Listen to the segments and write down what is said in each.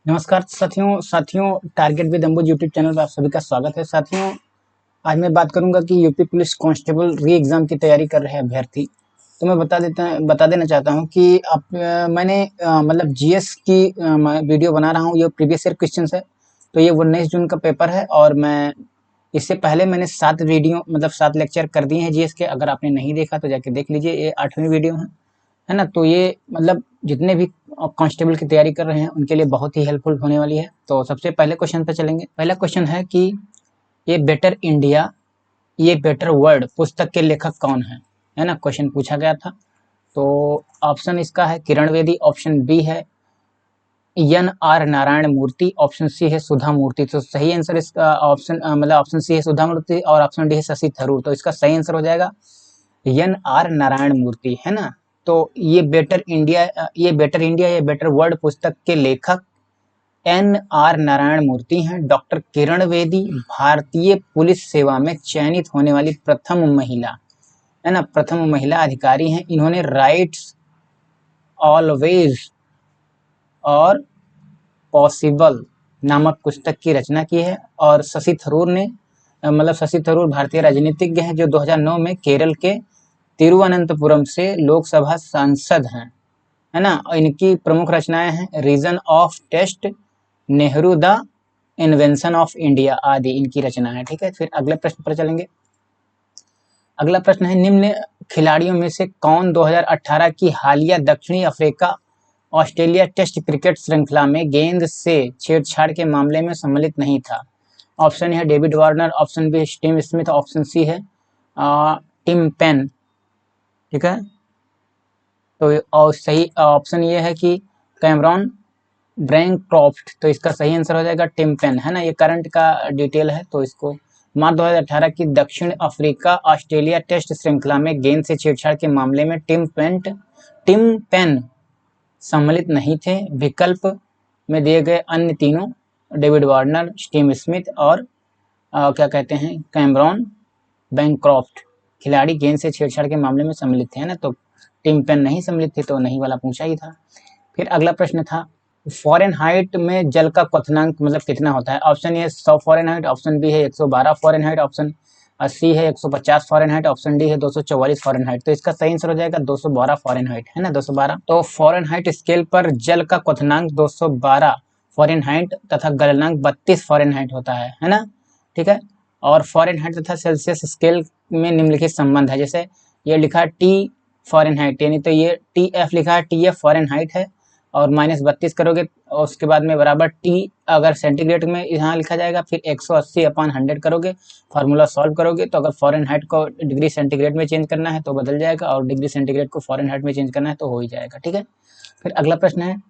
नमस्कार साथियों target with Ambuj YouTube channel पर आप सभी का स्वागत है। साथियों, आज मैं बात करूंगा कि यूपी पुलिस कांस्टेबल री एग्जाम की तैयारी कर रहे हैं अभ्यर्थी। तो मैं बता देना चाहता हूं कि मैंने मतलब जीएस की मैं वीडियो बना रहा हूं। ये प्रीवियस ईयर क्वेश्चंस है। तो ये 19 जून का पेपर है और मैं इससे पहले मैंने 7 वीडियो मतलब 7 लेक्चर कर दिए हैं जीएस के। अगर आपने नहीं देखा तो जाके देख लीजिए, ये 8वीं वीडियो है ना। तो ये मतलब जितने भी कांस्टेबल की तैयारी कर रहे हैं उनके लिए बहुत ही हेल्पफुल होने वाली है। तो सबसे पहले क्वेश्चन पे चलेंगे। पहला क्वेश्चन है कि ये बेटर इंडिया ये बेटर वर्ल्ड पुस्तक के लेखक कौन है ना, क्वेश्चन पूछा गया था। तो ऑप्शन इसका है किरण बेदी, ऑप्शन बी है एन आर नारायण मूर्ति, ऑप्शन सी है सुधा मूर्ति। तो सही आंसर इसका ऑप्शन सी है सुधा मूर्ति और ऑप्शन डी है शशि थरूर। तो इसका सही आंसर हो जाएगा एन आर नारायण मूर्ति, है ना। तो ये बेटर वर्ल्ड पुस्तक के लेखक एन आर नारायण मूर्ति हैं। डॉक्टर किरण बेदी भारतीय पुलिस सेवा में चयनित होने वाली प्रथम महिला, है ना, प्रथम महिला अधिकारी हैं। इन्होंने राइट्स ऑलवेज और पॉसिबल नामक पुस्तक की रचना की है। और शशि थरूर भारतीय राजनीतिज्ञ हैं जो 2009 में केरल के तिरुवनंतपुरम से लोकसभा सांसद हैं, है ना। इनकी प्रमुख रचनाएं हैं reason of test, Nehru the invention of India आदि इनकी रचना है। ठीक है, फिर अगले प्रश्न पर चलेंगे। अगला प्रश्न है निम्न खिलाड़ियों में से कौन 2018 की हालिया दक्षिणी अफ्रीका ऑस्ट्रेलिया टेस्ट क्रिकेट श्रृंखला में गेंद से छेड़छाड़ के मामले में सम्मिलित नहीं था। ऑप्शन है David Warner, option B Tim Smith, option C है टिम पेन। ठीक है, तो और सही ऑप्शन ये है कि कैमरॉन ब्रैंकक्रॉफ्ट। तो इसका सही आंसर हो जाएगा टिम पेन, है ना। ये करंट का डिटेल है। तो इसको मार्च 2018 की दक्षिण अफ्रीका ऑस्ट्रेलिया टेस्ट श्रृंखला में गेंद से छेड़छाड़ के मामले में टिम पेन सम्मिलित नहीं थे। विकल्प में दिए गए अन्य तीनों डेविड वार्नर, टिम स्मिथ और क्या कहते हैं कैमरॉन ब्रैंकक्रॉफ्ट खिलाड़ी गेंद से छेड़छाड़ के मामले में सम्मिलित थे, ना। तो टिम पेन नहीं सम्मिलित थे, तो नहीं वाला पूछा ही था। फिर अगला प्रश्न था फ़ारेनहाइट में जल का क्वथनांक मतलब कितना होता है। Option A 100 Fahrenheit, option B है 112 फ़ारेनहाइट, ऑप्शन सी है 150 फ़ारेनहाइट, ऑप्शन डी है 244 फ़ारेनहाइट। तो इसका सही आंसर हो जाएगा 212 फ़ारेनहाइट, है ना, 212। तो फ़ारेनहाइट स्केल पर जल का क्वथनांक 212 फ़ारेनहाइट तथा गलनांक 32 फ़ारेनहाइट होता है ना। ठीक है, और फ़ारेनहाइट तथा सेल्सियस स्केल में निम्नलिखित संबंध है। जैसे ये लिखा टी फ़ारेनहाइट, यानी तो ये टी एफ लिखा है, टी एफ फ़ारेनहाइट है और -32 करोगे और उसके बाद में बराबर टी अगर सेंटीग्रेड में यहाँ लिखा जाएगा, फिर 180/100 करोगे, फार्मूला सॉल्व करोगे तो अगर फ़ारेनहाइट को डिग्री सेंटीग्रेड में चेंज करना है तो बदल जाएगा और डिग्री सेंटीग्रेड को फ़ारेनहाइट में चेंज करना है तो हो ही जाएगा। ठीक है, फिर अगला प्रश्न है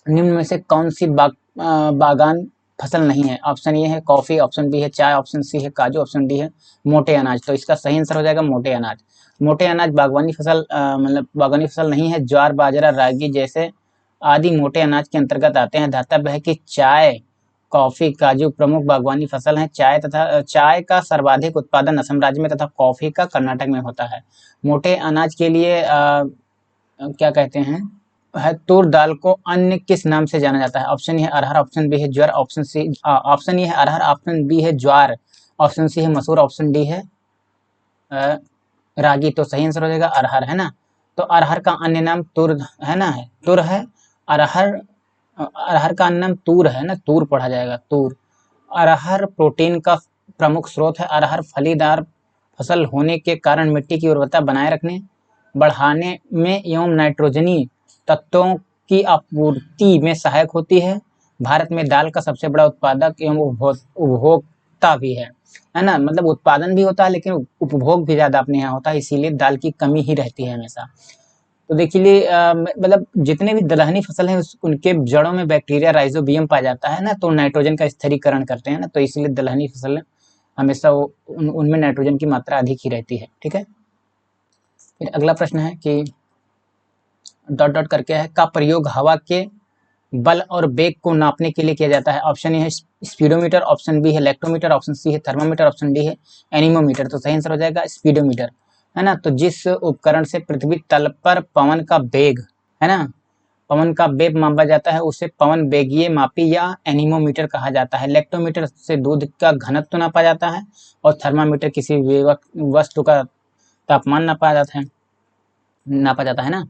निम्न में से कौन सी बागान फसल नहीं है। ऑप्शन ए है कॉफी, ऑप्शन बी है चाय, ऑप्शन सी है काजू, ऑप्शन डी है मोटे अनाज। तो इसका सही आंसर हो जाएगा मोटे अनाज। मोटे अनाज बागवानी फसल बागवानी फसल नहीं है। ज्वार, बाजरा, रागी जैसे आदि मोटे अनाज के अंतर्गत आते हैं। धातव्य है कि चाय, कॉफी, काजू प्रमुख बागवानी फसल हैं। चाय का सर्वाधिक उत्पादन असम राज्य में तथा कॉफी का कर्नाटक में होता है। मोटे अनाज के लिए क्या कहते हैं है तूर दाल को अन्य किस नाम से जाना जाता है। ऑप्शन ए है अरहर, ऑप्शन बी है ज्वार, ऑप्शन ए है अरहर, ऑप्शन बी है ज्वार, ऑप्शन सी है मसूर, ऑप्शन डी है रागी। तो सही आंसर हो जाएगा अरहर, है ना। तो अरहर का अन्य नाम तुर है ना, है तुर है। अरहर अरहर का अन्य नाम तूर है ना, तूर पढ़ा जाएगा तूर। अरहर प्रोटीन का प्रमुख स्रोत है। अरहर फलीदार फसल होने के कारण मिट्टी की उर्वरता बनाए रखने, बढ़ाने में एवं नाइट्रोजनी तत्वों की आपूर्ति में सहायक होती है। भारत में दाल का सबसे बड़ा उत्पादक एवं उपभोक्ता भी है ना। मतलब उत्पादन भी होता है लेकिन उपभोग भी ज़्यादा अपने यहाँ होता है, इसीलिए दाल की कमी ही रहती है हमेशा। तो देखिए मतलब जितने भी दलहनी फसल हैं उनके जड़ों में बैक्टीरिया राइजोबियम पाया जाता है ना, तो नाइट्रोजन का स्थिरीकरण करते हैं ना, तो इसलिए दलहनी फसल हमेशा उनमें नाइट्रोजन की मात्रा अधिक ही रहती है। ठीक है, फिर अगला प्रश्न है कि डॉट डॉट करके है का प्रयोग हवा के बल और वेग को नापने के लिए किया जाता है। ऑप्शन ए है स्पीडोमीटर, ऑप्शन बी है लेक्टोमीटर, ऑप्शन सी है थर्मामीटर, ऑप्शन डी है एनीमोमीटर। तो सही आंसर हो जाएगा स्पीडोमीटर, है ना। तो जिस उपकरण से पृथ्वी तल पर पवन का वेग, है ना, पवन का वेग मापा जाता है उसे पवन वेगीय मापी या एनीमोमीटर कहा जाता है। लेक्टोमीटर से दूध का घनत्व नापा जाता है और थर्मामीटर किसी वस्तु का तापमान नापा जाता है ना।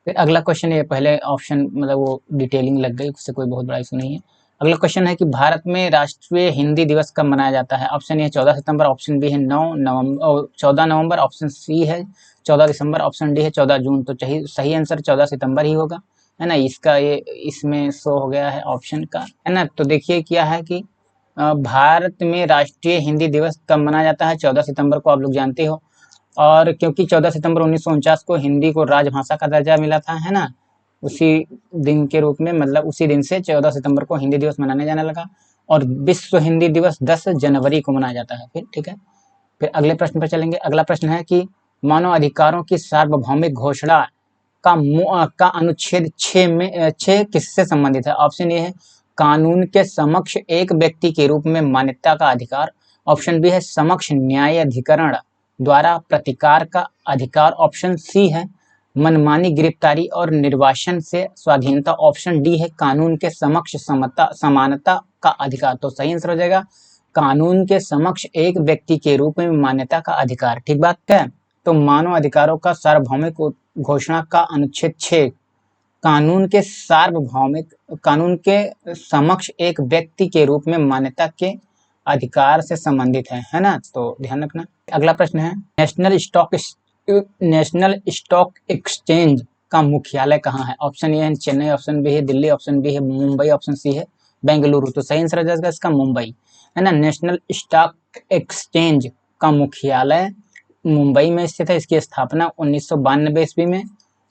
फिर अगला क्वेश्चन, ये पहले ऑप्शन मतलब वो डिटेलिंग लग गई, उससे कोई बहुत बड़ा इशू नहीं है। अगला क्वेश्चन है कि भारत में राष्ट्रीय हिंदी दिवस कब मनाया जाता है। ऑप्शन ए है 14 सितंबर, ऑप्शन बी है 14 नवंबर, ऑप्शन सी है 14 दिसंबर, ऑप्शन डी है 14 जून। तो सही आंसर 14 सितंबर ही होगा, है ना। इसका ये इसमें शो हो गया है ऑप्शन का, है ना। तो देखिए क्या है कि भारत में राष्ट्रीय हिंदी दिवस कब मनाया जाता है, 14 सितंबर को, आप लोग जानते हो। और क्योंकि 14 सितंबर 1949 को हिंदी को राजभाषा का दर्जा मिला था, है ना, उसी दिन के रूप में, मतलब उसी दिन से 14 सितंबर को हिंदी दिवस मनाने जाने लगा। और विश्व हिंदी दिवस 10 जनवरी को मनाया जाता है। फिर ठीक है, फिर अगले प्रश्न पर चलेंगे। अगला प्रश्न है कि मानव अधिकारों की सार्वभौमिक घोषणा का अनुच्छेद 6 किससे संबंधित है। ऑप्शन ए है कानून के समक्ष एक व्यक्ति के रूप में मान्यता का अधिकार, ऑप्शन बी है समक्ष न्यायाधिकरण द्वारा प्रतिकार का अधिकार, ऑप्शन सी है मनमानी गिरफ्तारी और निर्वासन से स्वाधीनता, ऑप्शन डी है कानून के समक्ष समानता का अधिकार। तो सही आंसर हो जाएगा कानून के समक्ष एक व्यक्ति के रूप में मान्यता का अधिकार। ठीक बात है। तो मानव अधिकारों का सार्वभौमिक घोषणा का अनुच्छेद 6 कानून के समक्ष एक व्यक्ति के रूप में मान्यता के अधिकार से संबंधित है ना। तो ध्यान रखना। अगला प्रश्न है नेशनल स्टॉक एक्सचेंज का मुख्यालय कहाँ है। ऑप्शन ए है चेन्नई, ऑप्शन बी है दिल्ली, ऑप्शन बी है मुंबई, ऑप्शन सी है बेंगलुरु। तो सही आंसर हो जाएगा इसका मुंबई, है ना। नेशनल स्टॉक एक्सचेंज का मुख्यालय मुंबई में स्थित है। इसकी स्थापना 1992 ईस्वी में,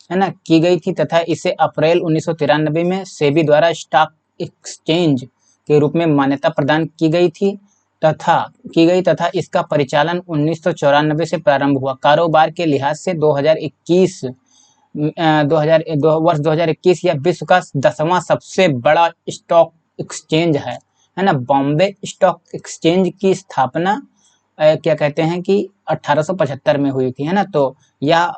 है ना, की गई थी तथा इसे अप्रैल 1993 में सेबी द्वारा स्टॉक एक्सचेंज के रूप में मान्यता प्रदान की गई तथा इसका परिचालन 1994 से प्रारंभ हुआ। कारोबार के लिहाज से 2021 वर्ष 2021 यह विश्व का 10वां सबसे बड़ा स्टॉक एक्सचेंज है ना। बॉम्बे स्टॉक एक्सचेंज की स्थापना क्या कहते हैं कि 1875 में हुई थी, है ना। तो यह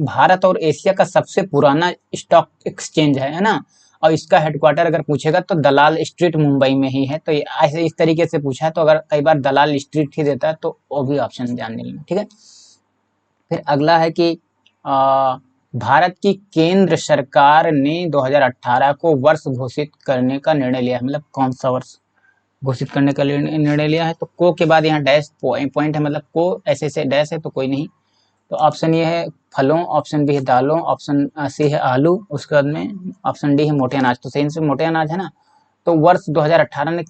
भारत और एशिया का सबसे पुराना स्टॉक एक्सचेंज है ना। और इसका हेडक्वार्टर अगर पूछेगा तो दलाल स्ट्रीट मुंबई में ही है। तो ऐसे इस तरीके से पूछा है, तो अगर कई बार दलाल स्ट्रीट ही देता है तो वो भी ऑप्शन ध्यान देना, ठीक है। फिर अगला है कि भारत की केंद्र सरकार ने 2018 को वर्ष घोषित करने का निर्णय लिया है। मतलब कौन सा वर्ष घोषित करने का निर्णय लिया है। तो को के बाद यहाँ डैश पॉइंट है, मतलब को ऐसे डैश है तो कोई नहीं। तो ऑप्शन ये है फलों, ऑप्शन बी है दालों, ऑप्शन सी है आलू, उसके बाद में ऑप्शन डी है मोटे अनाज। तो सही से मोटे अनाज है ना। तो वर्ष 2018 में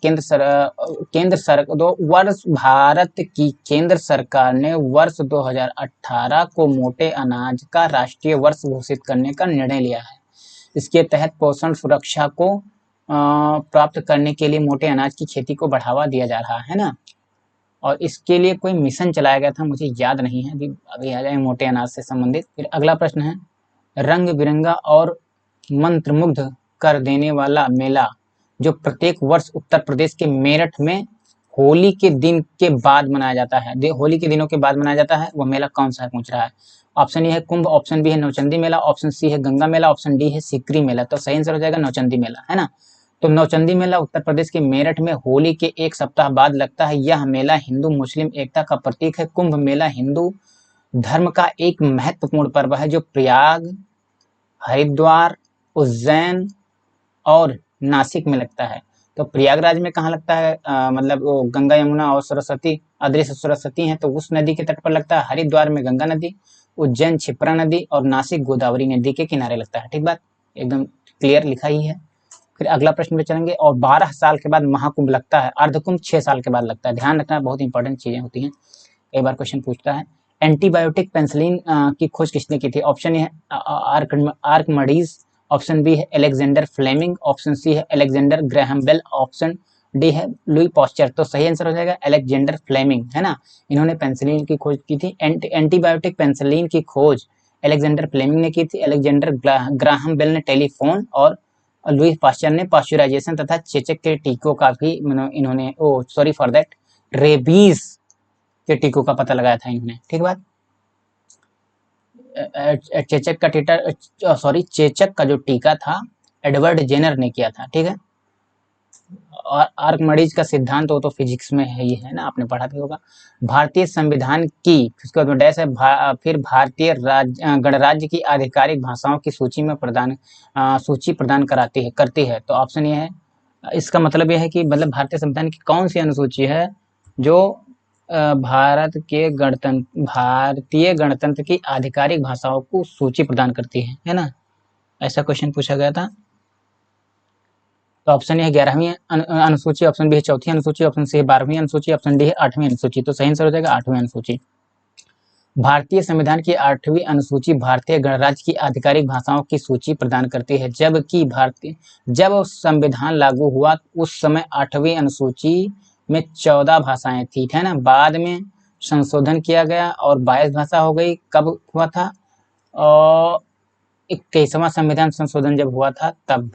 भारत की केंद्र सरकार ने वर्ष 2018 को मोटे अनाज का राष्ट्रीय वर्ष घोषित करने का निर्णय लिया है। इसके तहत पोषण सुरक्षा को प्राप्त करने के लिए मोटे अनाज की खेती को बढ़ावा दिया जा रहा है ना। और इसके लिए कोई मिशन चलाया गया था, मुझे याद नहीं है, अभी आ जाए मोटे अनाज से संबंधित। फिर अगला प्रश्न है रंग बिरंगा और मंत्रमुग्ध कर देने वाला मेला जो प्रत्येक वर्ष उत्तर प्रदेश के मेरठ में होली के दिन के बाद मनाया जाता है, होली के दिनों के बाद मनाया जाता है, वह मेला कौन सा है पूछ रहा है। ऑप्शन ए है कुंभ, ऑप्शन बी है नौचंदी मेला, ऑप्शन सी है गंगा मेला, ऑप्शन डी है सिकरी मेला। तो सही आंसर हो जाएगा नौचंदी मेला, है ना। तो नौचंदी मेला उत्तर प्रदेश के मेरठ में होली के एक सप्ताह बाद लगता है। यह मेला हिंदू मुस्लिम एकता का प्रतीक है। कुंभ मेला हिंदू धर्म का एक महत्वपूर्ण पर्व है जो प्रयाग, हरिद्वार, उज्जैन और नासिक में लगता है। तो प्रयागराज में कहाँ लगता है, मतलब वो गंगा यमुना और सरस्वती अदृश्य सरस्वती हैं तो उस नदी के तट पर लगता है। हरिद्वार में गंगा नदी, उज्जैन क्षिप्रा नदी और नासिक गोदावरी नदी के किनारे लगता है। ठीक बात, एकदम क्लियर लिखा ही है। फिर अगला प्रश्न पे चलेंगे। और 12 साल के बाद महाकुंभ लगता है, अर्धकुंभ 6 साल के बाद लगता है। ध्यान रखना, बहुत इंपॉर्टेंट चीजें होती हैं, कई बार क्वेश्चन पूछता है। एंटीबायोटिक पेनिसिलिन की खोज किसने की थी। ऑप्शन ए है आर्कमिडीज, ऑप्शन बी है अलेक्जेंडर फ्लेमिंग, ऑप्शन सी है Alexander Graham Bell, option D है लुई पास्चर। तो सही आंसर हो जाएगा अलेक्जेंडर फ्लेमिंग, है ना। इन्होंने पेनिसिलिन की खोज की थी। एंटीबायोटिक पेनिसिलिन की खोज अलेक्जेंडर फ्लेमिंग ने की थी। अलेक्जेंडर ग्राहम बेल ने टेलीफोन और लुई पास्चर ने पास्चुराइजेशन तथा चेचक के टीकों का भी इन्होंने रेबीज के टीकों का पता लगाया था इन्होंने। ठीक बात। चेचक का टीका चेचक का जो टीका था एडवर्ड जेनर ने किया था, ठीक है। और आर्कमिडीज का सिद्धांत वो तो फिजिक्स में है ही है ना, आपने पढ़ा भी होगा। भारतीय संविधान की, उसके बाद में डैश है, फिर भारतीय गणराज्य की आधिकारिक भाषाओं की सूची में सूची प्रदान करती है। तो ऑप्शन ये है, इसका मतलब यह है कि मतलब भारतीय संविधान की कौन सी अनुसूची है जो भारतीय गणतंत्र की आधिकारिक भाषाओं को सूची प्रदान करती है ना, ऐसा क्वेश्चन पूछा गया था। तो ऑप्शन ए है 11वीं अनुसूची, ऑप्शन बी है 4थी अनुसूची, ऑप्शन सी है 12वीं अनुसूची, ऑप्शन डी है 8वीं अनुसूची। तो सही आंसर हो जाएगा 8वीं अनुसूची। भारतीय संविधान की 8वीं अनुसूची भारतीय गणराज्य की आधिकारिक भाषाओं की सूची प्रदान करती है, जब संविधान लागू हुआ उस समय 8वीं अनुसूची में 14 भाषाएं थी, है ना। बाद में संशोधन किया गया और 22 भाषा हो गई। कब हुआ था? और 21वां संविधान संशोधन जब हुआ था तब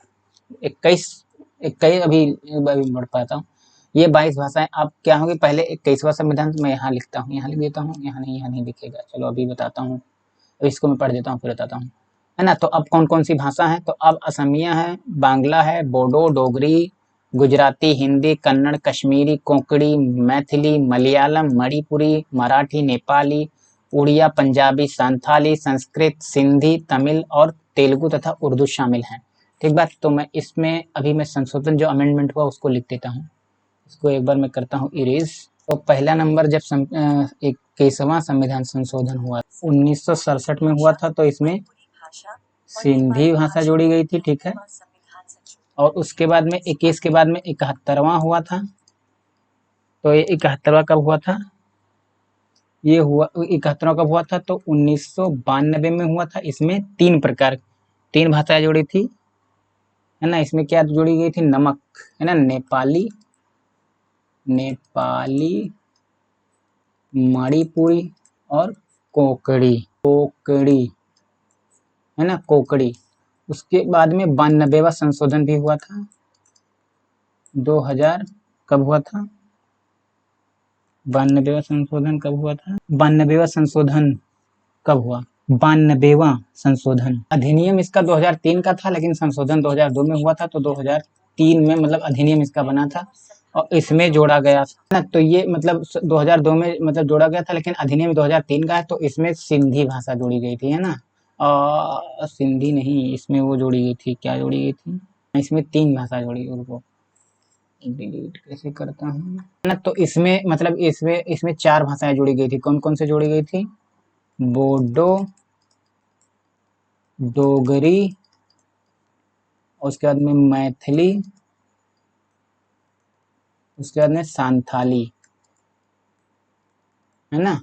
21 अभी बढ़ पाता हूँ। ये 22 भाषाएं अब क्या होंगी, पहले 21वां संविधान मैं यहाँ लिखता हूँ, यहाँ लिख देता हूँ, यहाँ नहीं दिखेगा, चलो अभी बताता हूँ, इसको मैं पढ़ देता हूँ फिर बताता हूँ, है ना। तो अब कौन कौन सी भाषा है, तो अब असमिया है, बांग्ला है, बोडो, डोगरी, गुजराती, हिंदी, कन्नड़, कश्मीरी, कोंकणी, मैथिली, मलयालम, मणिपुरी, मराठी, नेपाली, उड़िया, पंजाबी, संथाली, संस्कृत, सिंधी, तमिल और तेलुगु तथा उर्दू शामिल हैं। ठीक बात। तो मैं इसमें अभी मैं संशोधन जो अमेंडमेंट हुआ उसको लिख देता हूँ, इसको एक बार मैं करता हूँ इरेज। तो पहला नंबर जब 21वां संविधान संशोधन हुआ 1967 में हुआ था, तो इसमें सिंधी भाषा जोड़ी गई थी, ठीक है। और उसके बाद में 21 के बाद में 71वां हुआ था। तो ये 71वां कब हुआ था? ये हुआ 71वां कब हुआ था? तो 1992 में हुआ था। इसमें तीन भाषाएं जोड़ी थी, है ना। इसमें क्या जोड़ी गई थी? नमक, है ना, नेपाली, मणिपुरी और कोंकणी, है ना, कोंकणी। उसके बाद में 92वां संशोधन भी हुआ था 2000, कब हुआ था? 92वां संशोधन कब हुआ था? 92वां संशोधन कब हुआ? 92वां संशोधन अधिनियम इसका 2003 का था, लेकिन संशोधन 2002 में हुआ था। तो 2003 में मतलब अधिनियम इसका बना था और इसमें जोड़ा गया था। तो ये मतलब 2002 में मतलब जोड़ा गया था, लेकिन अधिनियम 2003 का है। तो इसमें सिंधी भाषा जोड़ी गई थी, है ना। सिंधी नहीं, इसमें वो जोड़ी गई थी, क्या जोड़ी गई थी? इसमें 3 भाषा जोड़ी गई। उनको डिलीट कैसे करता हूँ ना। तो इसमें मतलब इसमें 4 भाषाएं जोड़ी गई थी। कौन कौन से जोड़ी गई थी? बोडो, डोगरी, उसके बाद में मैथिली, उसके बाद में संथाली, है ना।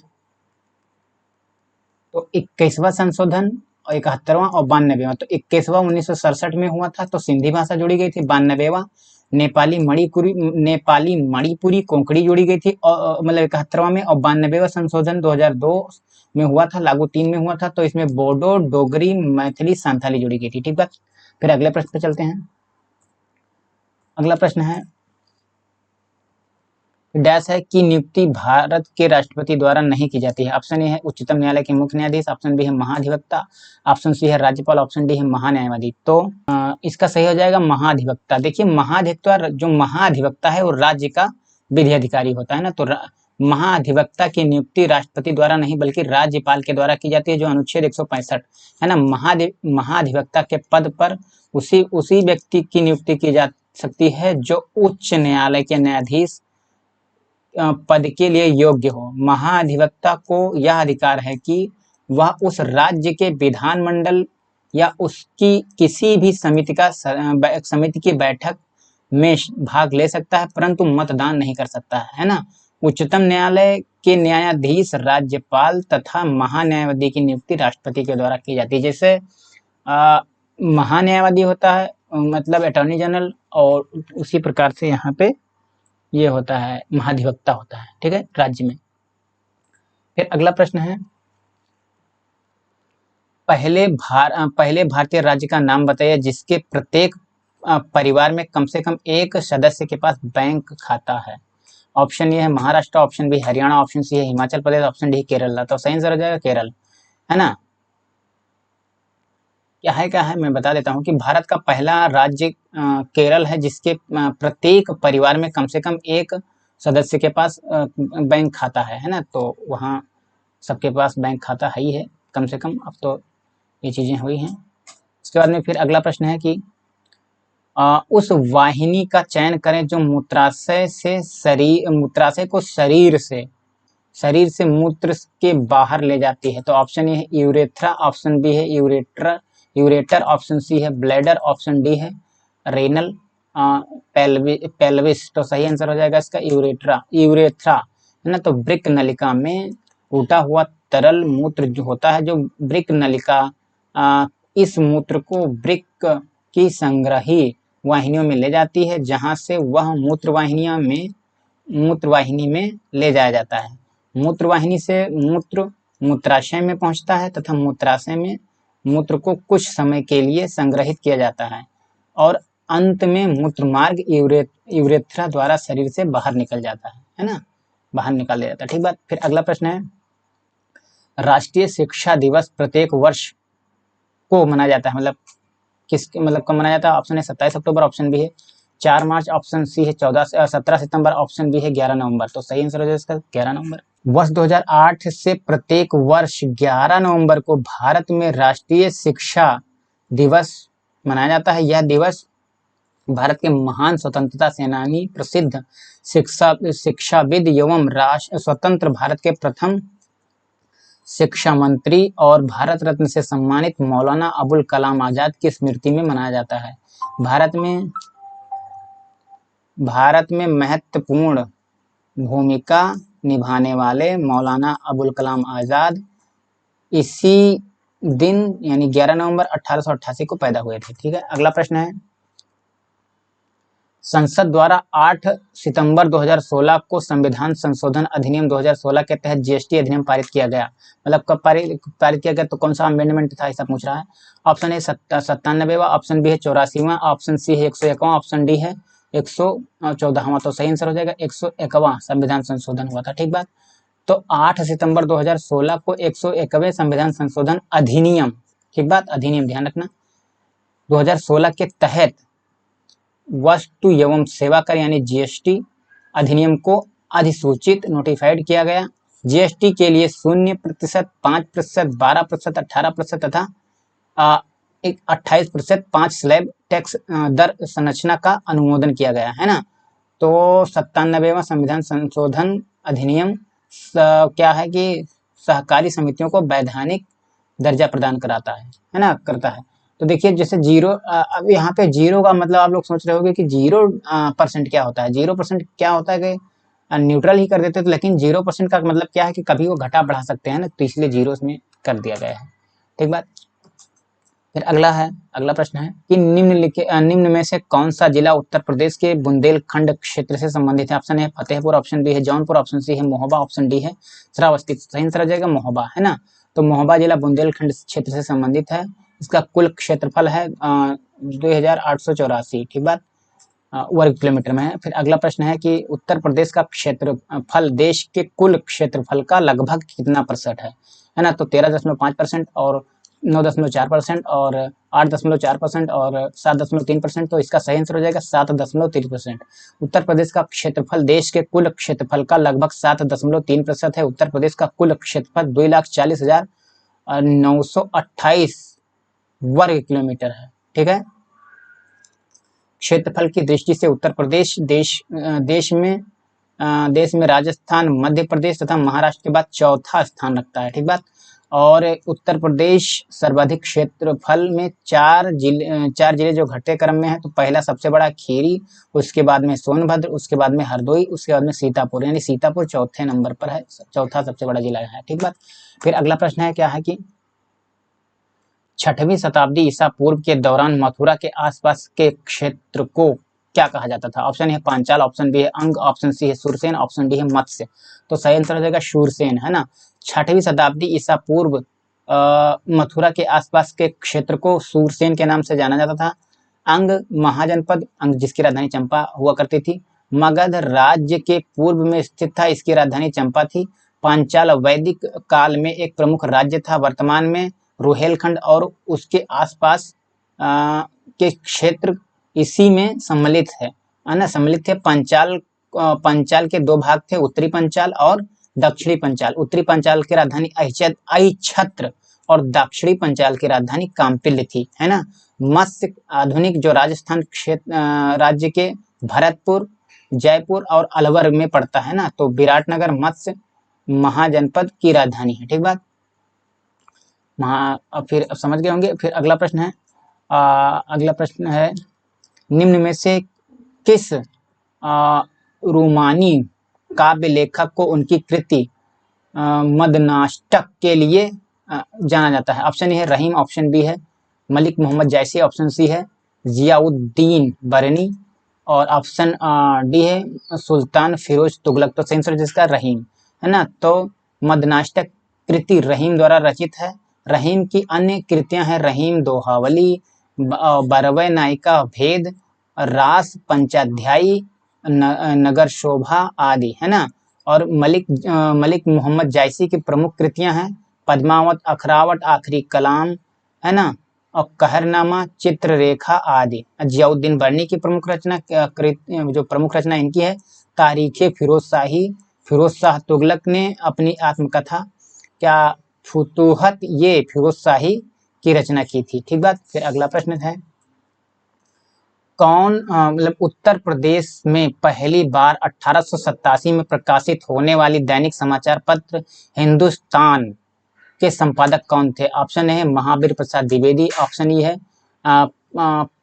तो 21वां संशोधन और 71वां और 92वां। तो 21वां 1967 में हुआ था, तो सिंधी भाषा जोड़ी गई थी। 92वां नेपाली मणिपुरी कोंकणी जोड़ी गई थी, और मतलब 71वां में। और 92वां संशोधन 2002 में हुआ था, लागू 3 में हुआ था। तो इसमें बोडो, डोगरी, मैथिली, संथाली जोड़ी गई थी, ठीक बात। फिर अगले प्रश्न पे चलते हैं। अगला प्रश्न है, डैश है की नियुक्ति भारत के राष्ट्रपति द्वारा नहीं की जाती है। ऑप्शन ए है उच्चतम न्यायालय के मुख्य न्यायाधीश, ऑप्शन बी है महाधिवक्ता, ऑप्शन सी है राज्यपाल, ऑप्शन डी है महान्यायवादी। तो इसका सही हो जाएगा महाधिवक्ता। देखिए जो महाधिवक्ता है वो राज्य का विधि अधिकारी होता है ना। तो महाधिवक्ता की नियुक्ति राष्ट्रपति द्वारा नहीं बल्कि राज्यपाल के द्वारा की जाती है, जो अनुच्छेद 165, है ना। महाधिवक्ता के पद पर उसी व्यक्ति की नियुक्ति की जा सकती है जो उच्च न्यायालय के न्यायाधीश पद के लिए योग्य हो। महाधिवक्ता को यह अधिकार है कि वह उस राज्य के विधानमंडल या उसकी किसी भी समिति की बैठक में भाग ले सकता है, परंतु मतदान नहीं कर सकता है ना। उच्चतम न्यायालय के न्यायाधीश राज्यपाल तथा महान्यायवादी की नियुक्ति राष्ट्रपति के द्वारा की जाती है। जैसे महान्यायवादी होता है मतलब अटॉर्नी जनरल, और उसी प्रकार से यहाँ पे ये होता है महाधिवक्ता होता है, ठीक है, राज्य में। फिर अगला प्रश्न है, पहले भारतीय राज्य का नाम बताइए जिसके प्रत्येक परिवार में कम से कम एक सदस्य के पास बैंक खाता है। ऑप्शन ए है Maharashtra, option B Haryana, option C है हिमाचल प्रदेश, ऑप्शन डी केरल। तो सही आंसर हो जाएगा केरल, है ना। क्या है मैं बता देता हूँ कि भारत का पहला राज्य केरल है, जिसके प्रत्येक परिवार में कम से कम एक सदस्य के पास बैंक खाता है ना। तो वहाँ सबके पास बैंक खाता है ही है कम से कम। अब तो ये चीज़ें हुई हैं। इसके बाद में फिर अगला प्रश्न है कि उस वाहिनी का चयन करें जो मूत्राशय को शरीर से मूत्र के बाहर ले जाती है। तो ऑप्शन ए है यूरेथ्रा, ऑप्शन बी है यूरेटर, ऑप्शन सी है ब्लैडर, ऑप्शन डी है रेनल पेल्विस। तो सही आंसर हो जाएगा इसका यूरेथ्रा है ना। तो वृक्क नलिका में टूटा हुआ तरल मूत्र जो होता है, जो वृक्क नलिका इस मूत्र को वृक्क की संग्रही वाहिनियों में ले जाती है, जहां से वह मूत्रवाहिनी में ले जाया जाता है। मूत्रवाहिनी से मूत्र मूत्राशय में पहुंचता है तथा मूत्राशय में मूत्र को कुछ समय के लिए संग्रहित किया जाता है और अंत में मूत्रमार्ग यूरेथ्रा द्वारा शरीर से बाहर निकल जाता है ना, बाहर निकाल दिया जाता है। ठीक बात। फिर अगला प्रश्न है, राष्ट्रीय शिक्षा दिवस प्रत्येक वर्ष को मनाया जाता है, मतलब कब मनाया जाता है? ऑप्शन है 27 अक्टूबर, ऑप्शन बी है 4 मार्च, ऑप्शन सी है 17 सितंबर, ऑप्शन बी है 11 नवंबर। तो सही आंसर हो जाएगा इसका 11 नवंबर। वर्ष 2008 से प्रत्येक वर्ष 11 नवंबर को भारत में राष्ट्रीय शिक्षा दिवस मनाया जाता है। यह दिवस भारत के महान स्वतंत्रता सेनानी, प्रसिद्ध शिक्षाविद एवं स्वतंत्र भारत के प्रथम शिक्षा मंत्री और भारत रत्न से सम्मानित मौलाना अबुल कलाम आजाद की स्मृति में मनाया जाता है। भारत में महत्वपूर्ण भूमिका निभाने वाले मौलाना अबुल कलाम आजाद इसी दिन यानी 11 नवंबर 1888 को पैदा हुए थे। ठीक है। अगला प्रश्न है, संसद द्वारा 8 सितंबर 2016 को संविधान संशोधन अधिनियम 2016 के तहत जीएसटी अधिनियम पारित किया गया। मतलब कब पारित किया गया? तो कौन सा अमेंडमेंट था ऐसा पूछ रहा है। ऑप्शन ए 97वां, ऑप्शन बी है 84वां, ऑप्शन सी है 101वां, ऑप्शन डी है 114वां। तो सही आंसर हो जाएगा 101वां संविधान संशोधन हुआ था। ठीक बात। तो 8 सितंबर 2016 को 101वें संविधान संशोधन अधिनियम, ठीक बात, अधिनियम ध्यान रखना, 2016 के तहत वस्तु एवं सेवा कर यानी जीएसटी अधिनियम को अधिसूचित नोटिफाइड किया गया। जीएसटी के लिए 0%, 5%, 12%, 18% तथा 28% 5 स्लैब टैक्स दर संरचना का अनुमोदन किया गया है ना। तो 97वां संविधान संशोधन अधिनियम क्या है कि सहकारी समितियों को वैधानिक दर्जा प्रदान कराता है ना, करता है। तो देखिए जैसे जीरो, अब यहाँ पे जीरो का मतलब आप लोग सोच रहे होंगे कि 0% क्या होता है। 0% क्या होता है कि न्यूट्रल ही कर देते थे, लेकिन 0% का मतलब क्या है कि कभी वो घटा बढ़ा सकते हैं ना, तो इसलिए जीरो में कर दिया गया है। ठीक बात। फिर अगला प्रश्न है कि निम्न में से कौन सा जिला उत्तर प्रदेश के बुंदेलखंड क्षेत्र से संबंधित है। ऑप्शन है फतेहपुर, ऑप्शन बी है जौनपुर, ऑप्शन सी है महोबा, ऑप्शन डी है श्रावस्ती। सही आंसर हो जाएगा महोबा, है ना। तो महोबा जिला बुंदेलखंड क्षेत्र से संबंधित है। इसका कुल क्षेत्रफल है 2884, ठीक बात, वर्ग किलोमीटर में है। फिर अगला प्रश्न है कि उत्तर प्रदेश का क्षेत्रफल देश के कुल क्षेत्रफल का लगभग कितना प्रतिशत है ना। तो 13.5% और 9.4% और 8.4% और 7.3%। तो इसका सही आंसर हो जाएगा 7.3%। उत्तर प्रदेश का क्षेत्रफल देश के कुल क्षेत्रफल का लगभग 7.3% है। उत्तर प्रदेश का कुल क्षेत्रफल 2,40,928 वर्ग किलोमीटर है। ठीक है। क्षेत्रफल की दृष्टि से उत्तर प्रदेश देश में राजस्थान, मध्य प्रदेश तथा महाराष्ट्र के बाद चौथा स्थान रखता है। ठीक बात। और उत्तर प्रदेश सर्वाधिक क्षेत्रफल में 4 जिले जो घटते क्रम में है। तो पहला सबसे बड़ा खीरी, उसके बाद में सोनभद्र, उसके बाद में हरदोई, उसके बाद में सीतापुर, यानी सीतापुर चौथे नंबर पर है, चौथा सबसे बड़ा जिला है। ठीक बात। फिर अगला प्रश्न है क्या है कि 6वीं शताब्दी ईसा पूर्व के दौरान मथुरा के आसपास के क्षेत्र को क्या कहा जाता था। ऑप्शन है पांचाल, ऑप्शन बी है अंग, ऑप्शन सी है सूरसेन, ऑप्शन डी है मत्स्य। तो सही आंसर हो जाएगा सूरसेन, है ना। 6वीं शताब्दी ईसा पूर्व मथुरा के आसपास के क्षेत्र को सूरसेन के नाम से जाना जाता था। अंग महाजनपद, अंग जिसकी राजधानी चंपा हुआ करती थी, मगध राज्य के पूर्व में स्थित था, इसकी राजधानी चंपा थी। पांचाल वैदिक काल में एक प्रमुख राज्य था। वर्तमान में रोहेलखंड और उसके आसपास के क्षेत्र इसी में सम्मिलित है ना, सम्मिलित है। पंचाल के दो भाग थे, उत्तरी पंचाल और दक्षिणी पंचाल। उत्तरी पंचाल की राजधानी अहिच्छत्र और दक्षिणी पंचाल की राजधानी काम्पिल्य थी, है ना। मत्स्य आधुनिक जो राजस्थान क्षेत्र राज्य के भरतपुर, जयपुर और अलवर में पड़ता है ना, तो विराटनगर मत्स्य महाजनपद की राजधानी है, ठीक बात। फिर समझ गए होंगे। फिर अगला प्रश्न है, अगला प्रश्न है, निम्न में से किस रोमानी काव्य लेखक को उनकी कृति मदनाष्टक के लिए जाना जाता है? ऑप्शन ए है रहीम, ऑप्शन बी है मलिक मोहम्मद जैसी, ऑप्शन सी है जियाउद्दीन बरनी और ऑप्शन डी है सुल्तान फिरोज तुगलक। तो सही आंसर जिसका रहीम, है ना। तो मदनाष्टक कृति रहीम द्वारा रचित है। रहीम की अन्य कृतियां हैं रहीम दोहावली, बरवै नायिका भेद, रास पंचाध्यायी, नगर शोभा आदि, है ना। और मलिक मोहम्मद जायसी की प्रमुख कृतियां हैं पद्मावत, अखरावट, आखिरी कलाम, है ना, और कहरनामा, चित्ररेखा आदि। जियाउद्दीन बरनी की प्रमुख रचना, जो प्रमुख रचना इनकी है तारीखे फिरोज शाह तुगलक ने अपनी आत्मकथा क्या फुतूहत ये फिरोज शाही की रचना की थी, ठीक बात। फिर अगला प्रश्न है, कौन मतलब उत्तर प्रदेश में पहली बार 1887 में प्रकाशित होने वाली दैनिक समाचार पत्र हिंदुस्तान के संपादक कौन थे? ऑप्शन है महावीर प्रसाद द्विवेदी, ऑप्शन ई है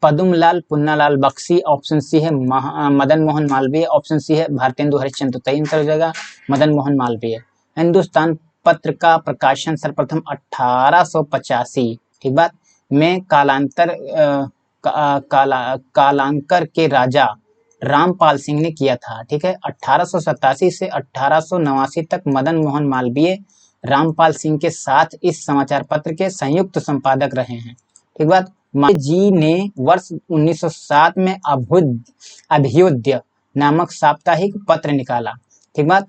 पदुमलाल पुन्नालाल बख्शी, ऑप्शन सी है मदन मोहन मालवीय, ऑप्शन सी है भारतेंदु हरिश्चंद्र। तो आंसर हो जाएगा मदन मोहन मालवीय। हिंदुस्तान पत्र का प्रकाशन सर्वप्रथम 1885, ठीक बात, में कालांकर के राजा रामपाल सिंह ने किया था, ठीक है। 1887 से 1889 तक मदन मोहन मालवीय रामपाल सिंह के साथ इस समाचार पत्र के संयुक्त संपादक रहे हैं, ठीक बात। जी ने वर्ष 1907 में अभ्युदय नामक साप्ताहिक पत्र निकाला, ठीक बात।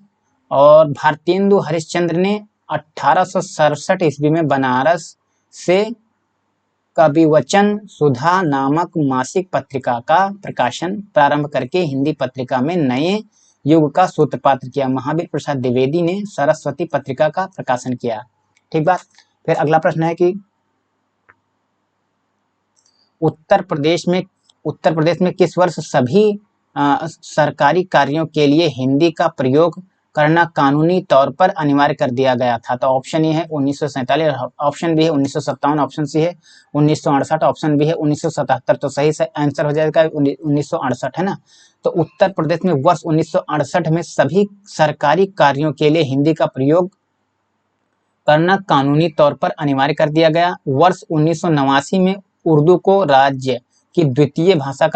और भारतेंदु हरिश्चंद्र ने 1867 ईस्वी में बनारस से कविवचन सुधा नामक मासिक पत्रिका का प्रकाशन प्रारंभ करके हिंदी पत्रिका में नए युग का सूत्रपात किया। महावीर प्रसाद द्विवेदी ने सरस्वती पत्रिका का प्रकाशन किया, ठीक बात। फिर अगला प्रश्न है कि उत्तर प्रदेश में किस वर्ष सभी सरकारी कार्यों के लिए हिंदी का प्रयोग करना कानूनी तौर पर अनिवार्य कर दिया गया था? तो ऑप्शन ए है 1947, ऑप्शन बी है 1957, ऑप्शन सी है 1968, ऑप्शन बी है 1977। तो सही से आंसर हो जाएगा 1968, है ना। तो उत्तर प्रदेश में वर्ष 1968 में सभी सरकारी कार्यों के लिए हिंदी का प्रयोग करना कानूनी तौर पर अनिवार्य कर दिया गया। वर्ष 1989 में उर्दू को राज्य की द्वितीय भाषा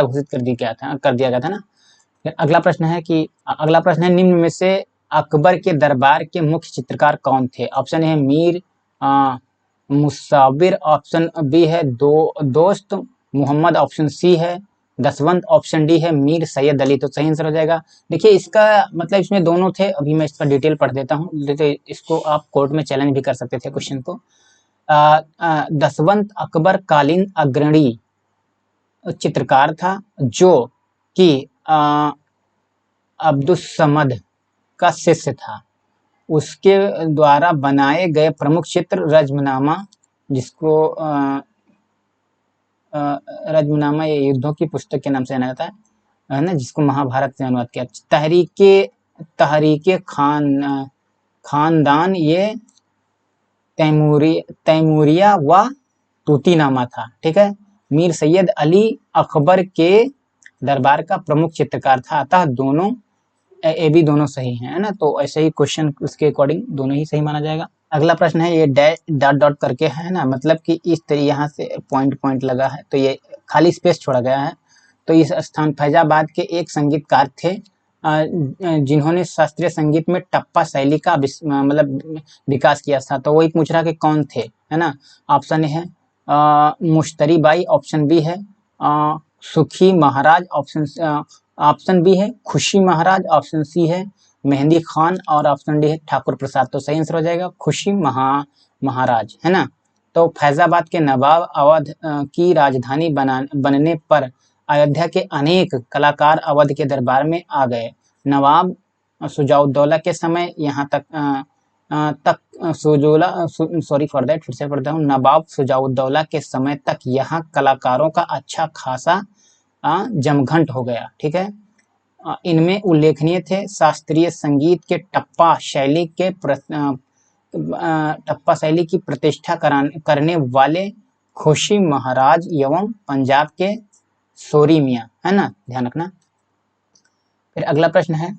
घोषित कर दिया गया था ना। अगला प्रश्न है निम्न में से अकबर के दरबार के मुख्य चित्रकार कौन थे? ऑप्शन है मीर मुसाविर, ऑप्शन बी है दोस्त मोहम्मद, ऑप्शन सी है दसवंत, ऑप्शन डी है मीर सैयद अली। तो सही आंसर हो जाएगा। देखिए इसका मतलब इसमें दोनों थे, अभी मैं इसका डिटेल पढ़ देता हूँ, तो इसको आप कोर्ट में चैलेंज भी कर सकते थे क्वेश्चन को। दसवंत अकबर कालीन अग्रणी चित्रकार था जो कि अब्दुस्समद का शिष्य था। उसके द्वारा बनाए गए प्रमुख चित्र रज्मनामा, जिसको रज्मनामा ये युद्धों की पुस्तक के नाम से जाना जाता है ना, जिसको महाभारत से अनुवाद किया। तहरीके खानदान ये तैमूरिया व तूतीनामा था, ठीक है। मीर सैयद अली अकबर के दरबार का प्रमुख चित्रकार था, अतः दोनों ए बी दोनों सही हैं, है ना। तो ऐसे ही क्वेश्चन उसके अकॉर्डिंग दोनों ही सही माना जाएगा। अगला प्रश्न है, ये डॉट डॉट करके है ना, मतलब कि इस तरह यहाँ से पॉइंट लगा है, तो ये खाली स्पेस छोड़ा गया है। तो इस स्थान फैजाबाद के एक संगीतकार थे जिन्होंने शास्त्रीय संगीत में टप्पा शैली का मतलब विकास किया था। तो वही पूछ रहा कि कौन थे, है ना। ऑप्शन है मुश्तरी बाई, ऑप्शन बी है सुखी महाराज, ऑप्शन बी है खुशी महाराज, ऑप्शन सी है मेहंदी खान और ऑप्शन डी है ठाकुर प्रसाद। तो सही आंसर हो जाएगा खुशी महाराज, है ना। तो फैजाबाद के नवाब अवध की राजधानी बनने पर अयोध्या के अनेक कलाकार अवध के दरबार में आ गए। नवाब सुजाउद्दौला के समय यहाँ सॉरी फॉर दैट, फिर से पढ़ता हूँ। नवाब सुजाउद्दौला के समय तक यहाँ कलाकारों का अच्छा खासा जमघंट हो गया, ठीक है। इनमें उल्लेखनीय थे शास्त्रीय संगीत के टप्पा शैली की प्रतिष्ठा करने वाले खुशी महाराज एवं पंजाब के सोरी मियाँ, है ना, ध्यान रखना। फिर अगला प्रश्न है,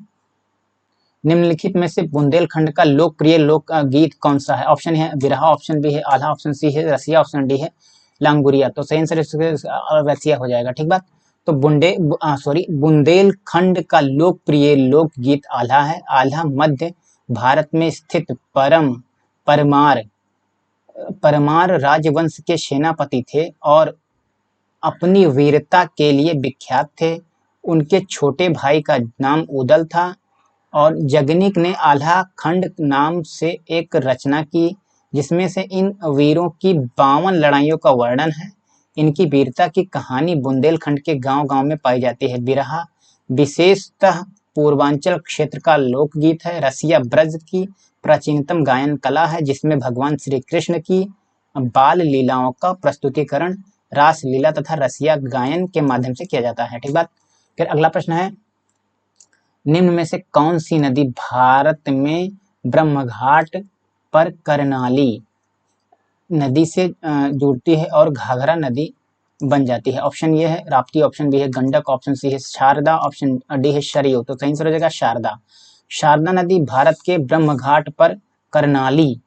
निम्नलिखित में से बुंदेलखंड का लोकप्रिय लोक गीत कौन सा है? ऑप्शन है बिरहा, ऑप्शन बी है आल्हा, ऑप्शन सी है रसिया, ऑप्शन डी है लांगुरिया। तो सही आंसर रसिया हो जाएगा, ठीक बात। तो बुंदेलखंड का लोकप्रिय लोकगीत आल्हा है। आल्हा मध्य भारत में स्थित परमार राजवंश के सेनापति थे और अपनी वीरता के लिए विख्यात थे। उनके छोटे भाई का नाम उदल था और जगनिक ने आल्हा खंड नाम से एक रचना की जिसमें से इन वीरों की 52 लड़ाइयों का वर्णन है। इनकी वीरता की कहानी बुंदेलखंड के गांव-गांव में पाई जाती है। बिरहा विशेषतः पूर्वांचल क्षेत्र का लोकगीत है। रसिया ब्रज की प्राचीनतम गायन कला है जिसमें भगवान श्री कृष्ण की बाल लीलाओं का प्रस्तुतिकरण रास लीला तथा रसिया गायन के माध्यम से किया जाता है, ठीक बात। फिर अगला प्रश्न है, निम्न में से कौन सी नदी भारत में ब्रह्मघाट पर करनाली नदी से जुड़ती है और घाघरा नदी बन जाती है? ऑप्शन ये है राप्ती, ऑप्शन बी है गंडक, ऑप्शन सी है शारदा, ऑप्शन डी है सरयू। तो सही आंसर हो जाएगा शारदा। शारदा नदी भारत के ब्रह्मघाट पर करनाली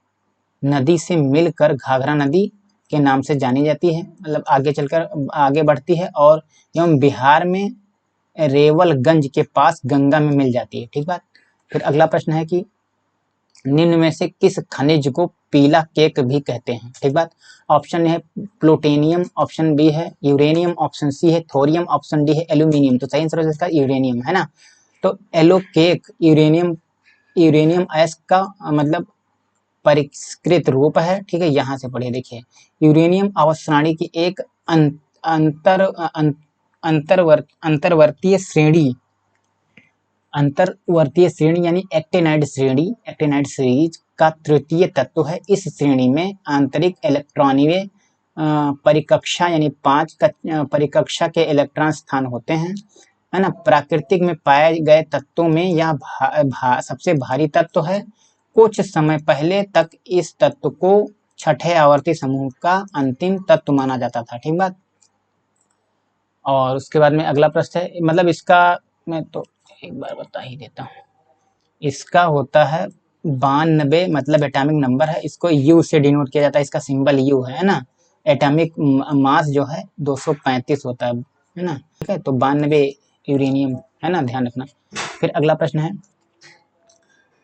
नदी से मिलकर घाघरा नदी के नाम से जानी जाती है, मतलब आगे चलकर आगे बढ़ती है और एवं बिहार में रेवलगंज के पास गंगा में मिल जाती है, ठीक बात। फिर अगला प्रश्न है कि निम्न में से किस खनिज को पीला केक भी कहते हैं, ठीक बात। ऑप्शन है प्लूटोनियम, ऑप्शन बी है यूरेनियम, ऑप्शन सी है थोरियम, ऑप्शन डी है एल्यूमिनियम। तो सही आंसर है इसका यूरेनियम, है ना। तो एलो केक यूरेनियम एस का मतलब परिष्कृत रूप है, ठीक है। यहाँ से पढ़िए, देखिए यूरेनियम आवर्त की एक अंतर्वर्तीय श्रेणी यानी एक्टिनाइड श्रेणी का तृतीय तत्व है। इस श्रेणी में आंतरिक इलेक्ट्रॉनीय परिकक्षा यानी 5 परिकक्षा के इलेक्ट्रॉन स्थान होते हैं, है ना। प्राकृतिक में पाए गए तत्वों में यह सबसे भारी तत्व है। कुछ समय पहले तक इस तत्व को छठे आवर्ती समूह का अंतिम तत्व माना जाता था, ठीक बात। और उसके बाद में अगला प्रश्न है, मतलब इसका मैं तो एक बार बता ही देता हूँ। इसका होता है 92, मतलब एटॉमिक नंबर है। इसको यू से डिनोट किया जाता है, इसका सिंबल यू है ना। एटॉमिक मास जो है 235 होता है ना, ठीक है। तो 92 यूरेनियम, है ना, ध्यान रखना। फिर अगला प्रश्न है,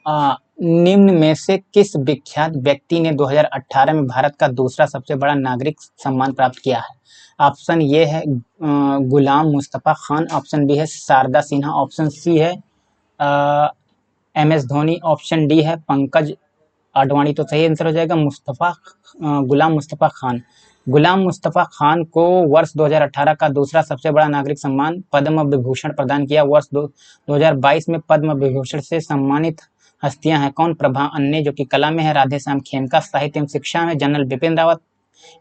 निम्न में से किस विख्यात व्यक्ति ने 2018 में भारत का दूसरा सबसे बड़ा नागरिक सम्मान प्राप्त किया है? ऑप्शन ये है गुलाम मुस्तफा खान, ऑप्शन बी है शारदा सिन्हा, ऑप्शन सी है MS धोनी, ऑप्शन डी है पंकज आडवाणी। तो सही आंसर हो जाएगा गुलाम मुस्तफा खान। गुलाम मुस्तफा खान को वर्ष 2018 का दूसरा सबसे बड़ा नागरिक सम्मान पद्म विभूषण प्रदान किया। वर्ष 2022 में पद्म विभूषण से सम्मानित हस्तियां हैं कौन? प्रभा अन्य जो कि कला में है, राधेश्याम खेमका साहित्य एवं शिक्षा में, जनरल बिपिन रावत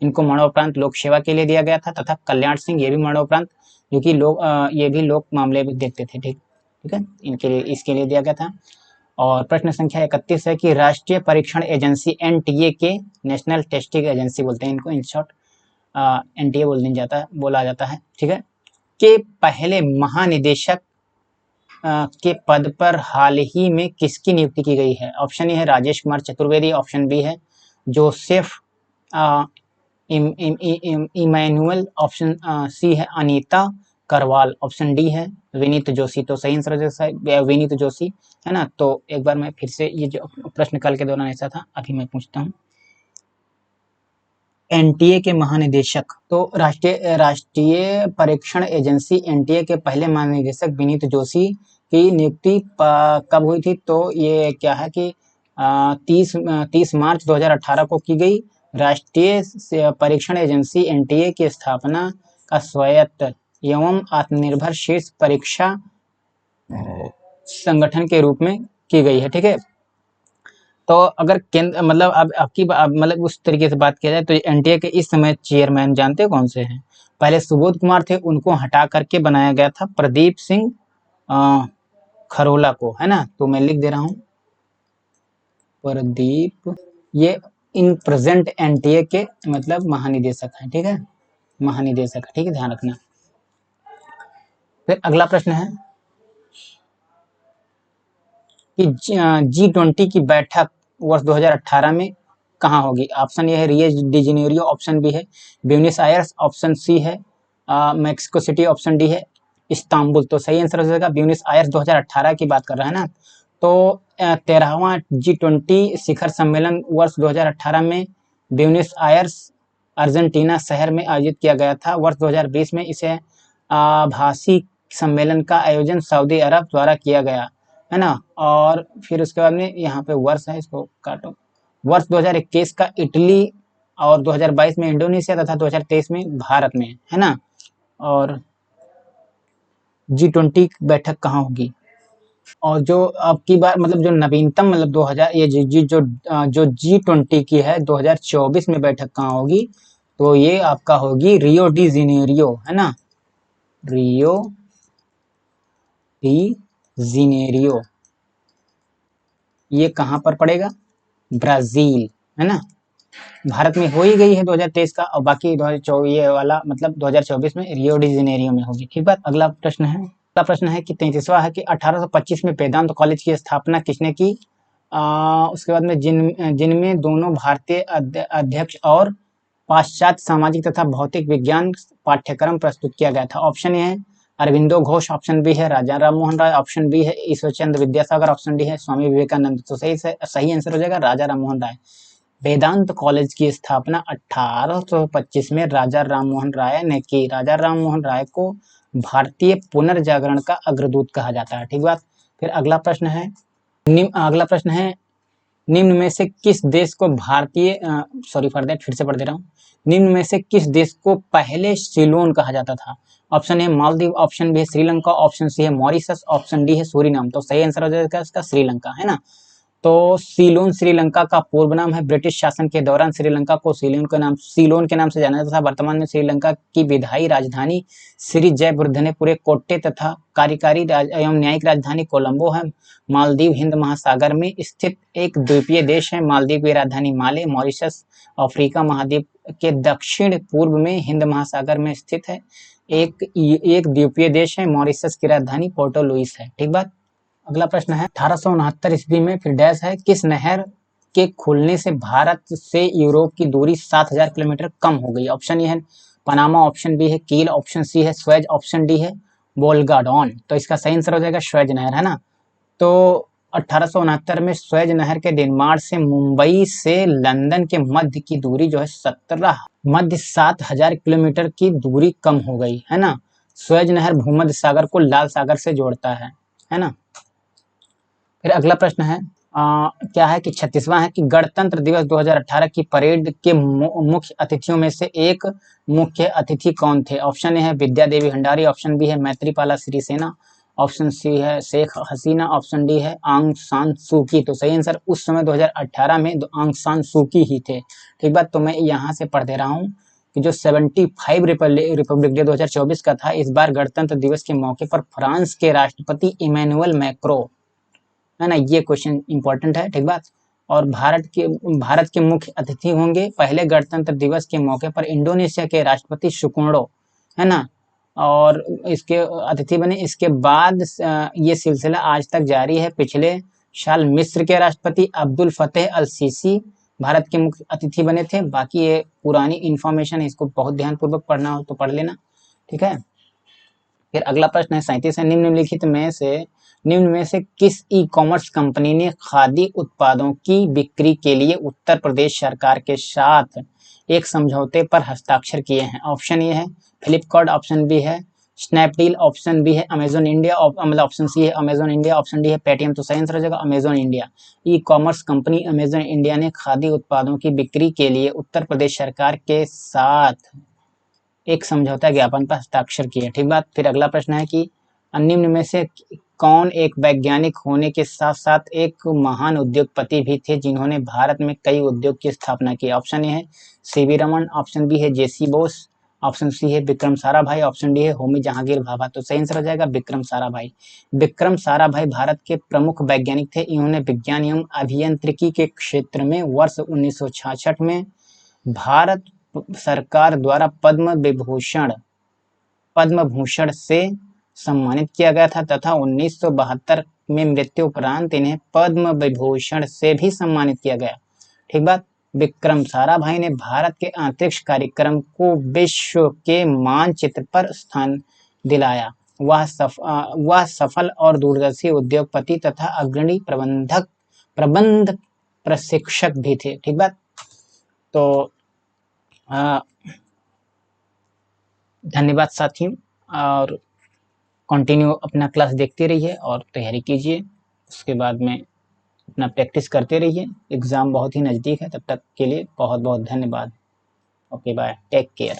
इनको मरणोपरांत लोक सेवा के लिए दिया गया था, तथा कल्याण सिंह ये भी मरणोपरांत जो कि ये भी लोक मामले भी देखते थे, ठीक है, इनके लिए इसके लिए दिया गया था। और प्रश्न संख्या 31 है कि राष्ट्रीय परीक्षण एजेंसी NTA के नेशनल टेस्टिंग एजेंसी बोलते हैं इनको, इन शॉर्ट NTA बोला जाता है, ठीक है, के पहले महानिदेशक के पद पर हाल ही में किसकी नियुक्ति की गई है? ऑप्शन ए है राजेश कुमार चतुर्वेदी, ऑप्शन बी है जोसेफ इमैनुअल, ऑप्शन सी है अनीता करवाल, ऑप्शन डी है विनीत जोशी। तो सही आंसर विनीत जोशी, है ना। तो एक बार मैं फिर से ये जो प्रश्न कल के दौरान ऐसा था, अभी मैं पूछता हूँ। NTA के महानिदेशक, तो राष्ट्रीय परीक्षण एजेंसी NTA के पहले महानिदेशक विनीत जोशी की नियुक्ति कब हुई थी? तो ये क्या है कि 30 मार्च 2018 को की गई। राष्ट्रीय परीक्षण एजेंसी एनटीए की स्थापना का स्वायत्त एवं आत्मनिर्भर शीर्ष परीक्षा संगठन के रूप में की गई है। ठीक है, तो अगर केंद्र मतलब अब आपकी मतलब उस तरीके से बात किया जाए तो एनटीए के इस समय चेयरमैन जानते हो कौन से हैं? पहले सुबोध कुमार थे, उनको हटा करके बनाया गया था प्रदीप सिंह खरोला को, है ना। तो मैं लिख दे रहा हूँ प्रदीप, ये इन प्रेजेंट एनटीए के मतलब महानिदेशक हैं। ठीक है, महानिदेशक, ठीक है, ध्यान रखना। फिर अगला प्रश्न है कि G20 की बैठक वर्ष 2018 में कहाँ होगी? ऑप्शन ये है Rio de Janeiro, option B है ब्यूनस आयर्स, ऑप्शन सी है मैक्सिको सिटी, ऑप्शन डी है इस्तांबुल। तो सही आंसर हो जाएगा ब्यूनस आयर्स। 2018 की बात कर रहे हैं ना। तो 13वां G20 शिखर सम्मेलन वर्ष 2018 में ब्यूनस आयर्स अर्जेंटीना शहर में आयोजित किया गया था। वर्ष 2020 में इसे आभासी सम्मेलन का आयोजन सऊदी अरब द्वारा किया गया, है ना। और फिर उसके बाद में यहाँ पे वर्ष है, इसको काटो। वर्ष 2021 का इटली और 2022 में इंडोनेशिया तथा 2023 में भारत में, है ना। और G20 बैठक कहाँ होगी? और जो अब की बार मतलब जो नवीनतम मतलब 2000 ये जो G20 की है 2024 में बैठक कहाँ होगी? तो ये आपका होगी रियो डी जेनेरियो, है ना, रियो डी जेनेरियो। ये कहाँ पर पड़ेगा? ब्राजील, है ना। भारत में हो ही गई है 2023 का, और बाकी 2024 ये वाला मतलब 2024 में रियो डी जेनेरियो में होगी। ठीक बात। अगला प्रश्न है कि 33वां है कि 1825 में वेदांत कॉलेज की स्थापना किसने की? उसके बाद में जिनमें दोनों भारतीय अध्यक्ष और पाश्चात्य सामाजिक तथा भौतिक विज्ञान पाठ्यक्रम प्रस्तुत किया गया था। ऑप्शन ए है अरविंदो घोष, ऑप्शन बी है राजा राम मोहन राय, ऑप्शन बी है ईश्वर चंद्र विद्यासागर, ऑप्शन डी है स्वामी विवेकानंद। तो सही आंसर हो जाएगा राजा राम मोहन राय। वेदांत कॉलेज की स्थापना 1825 में राजा राम मोहन राय ने की। राजा राम मोहन राय को भारतीय पुनर्जागरण का अग्रदूत कहा जाता है। ठीक बात। फिर अगला प्रश्न है निम्न में से किस देश को भारतीय सॉरी फॉर दैट, फिर से पढ़ दे रहा हूँ। निम्न में से किस देश को पहले सीलोन कहा जाता था? Option A Maldives, option B है श्रीलंका, ऑप्शन सी है मॉरिशस, ऑप्शन डी है सूरीनाम। तो सही आंसर हो जाएगा इसका श्रीलंका, है ना। तो सीलोन श्रीलंका का पूर्व नाम है। ब्रिटिश शासन के दौरान श्रीलंका को सीलोन के नाम से जाना जाता था। वर्तमान में श्रीलंका की विधायी राजधानी श्री जयवर्धनेपुरे कोट्टे तथा कार्यकारी एवं न्यायिक राजधानी कोलंबो है। मालदीव हिंद महासागर में स्थित एक द्वीपीय देश है। मालदीव की राजधानी माले। मॉरिशस अफ्रीका महाद्वीप के दक्षिण पूर्व में हिंद महासागर में स्थित है। एक द्वीपीय देश है। मॉरिशस की राजधानी पोर्टो लुइस है। ठीक बात। अगला प्रश्न है 1869 ईस्वी में फिर डैश है किस नहर के खुलने से भारत से यूरोप की दूरी 7000 किलोमीटर कम हो गई? ऑप्शन ए है पनामा, ऑप्शन बी है कील, ऑप्शन सी है स्वेज, ऑप्शन डी है बोल्गाडॉन। तो इसका सही आंसर हो जाएगा स्वेज नहर, है ना। तो 1869 में स्वेज नहर के निर्माण से मुंबई से लंदन के मध्य की दूरी जो है 7000 किलोमीटर की दूरी कम हो गई, है ना। स्वेज नहर भूमध्य सागर को लाल सागर से जोड़ता है ना। फिर अगला प्रश्न है क्या है कि 36वां है कि गणतंत्र दिवस 2018 की परेड के मुख्य अतिथियों में से एक मुख्य अतिथि कौन थे? ऑप्शन ए है विद्या देवी भंडारी, ऑप्शन बी है मैत्रीपाला सिरिसेना, ऑप्शन सी है शेख हसीना, ऑप्शन डी है आंग सान सू की। तो सही आंसर उस समय 2018 में आंग सान सू की ही थे। ठीक बात। तो मैं यहाँ से पढ़ दे रहा हूँ कि जो 75 रिपब्लिक डे 2024 का था, इस बार गणतंत्र दिवस के मौके पर फ्रांस के राष्ट्रपति इमैनुअल मैक्रो, है ना, ये क्वेश्चन इंपॉर्टेंट है। ठीक बात। और भारत के मुख्य अतिथि होंगे पहले गणतंत्र दिवस के मौके पर इंडोनेशिया के राष्ट्रपति सुकोर्णो, है ना, और इसके अतिथि बने। इसके बाद ये सिलसिला आज तक जारी है। पिछले साल मिस्र के राष्ट्रपति अब्दुल फतेह अल सीसी भारत के मुख्य अतिथि बने थे। बाकी ये पुरानी इंफॉर्मेशन है, इसको बहुत ध्यानपूर्वक पढ़ना हो तो पढ़ लेना। ठीक है। फिर अगला प्रश्न है 37 है निम्न में से किस ई कॉमर्स कंपनी ने खादी उत्पादों की बिक्री के लिए उत्तर प्रदेश सरकार के साथ एक समझौते पर हस्ताक्षर किए हैं? ऑप्शन ए है फ्लिपकार्ट, ऑप्शन बी है स्नैपडील, ऑप्शन बी है अमेजोन इंडिया, मतलब ऑप्शन सी है अमेजोन इंडिया, ऑप्शन डी है पेटीएम। तो सही आंसर हो जाएगा Amazon India. E commerce company Amazon India ने खादी उत्पादों की बिक्री के लिए उत्तर प्रदेश सरकार के साथ एक समझौता ज्ञापन पर हस्ताक्षर किए। ठीक बात। फिर अगला प्रश्न है कि निम्न में से कौन एक वैज्ञानिक होने के साथ साथ एक महान उद्योगपति भी थे जिन्होंने भारत में कई उद्योग की स्थापना की। ऑप्शन ए है सीवी रमन, ऑप्शन बी है जेसी बोस, ऑप्शन सी है विक्रम साराभाई, ऑप्शन डी है होमी जहांगीर भाभा। तो सही आंसर हो जाएगा विक्रम साराभाई। विक्रम साराभाई भारत के प्रमुख वैज्ञानिक थे। इन्होंने विज्ञान एवं अभियांत्रिकी के क्षेत्र में वर्ष 1966 में भारत सरकार द्वारा पद्म भूषण से सम्मानित किया गया था तथा 1972 में मृत्यु उपरांत इन्हें पद्म विभूषण से भी सम्मानित किया गया। ठीक बात। विक्रम साराभाई ने भारत के अंतरिक्ष कार्यक्रम को विश्व के मानचित्र पर स्थान दिलाया। वह सफल और दूरदर्शी उद्योगपति तथा अग्रणी प्रबंध प्रशिक्षक भी थे। ठीक बात। तो धन्यवाद साथियों, और कंटिन्यू अपना क्लास देखते रहिए और तैयारी कीजिए। उसके बाद में अपना प्रैक्टिस करते रहिए। एग्ज़ाम बहुत ही नज़दीक है। तब तक के लिए बहुत बहुत धन्यवाद। Okay bye, take care.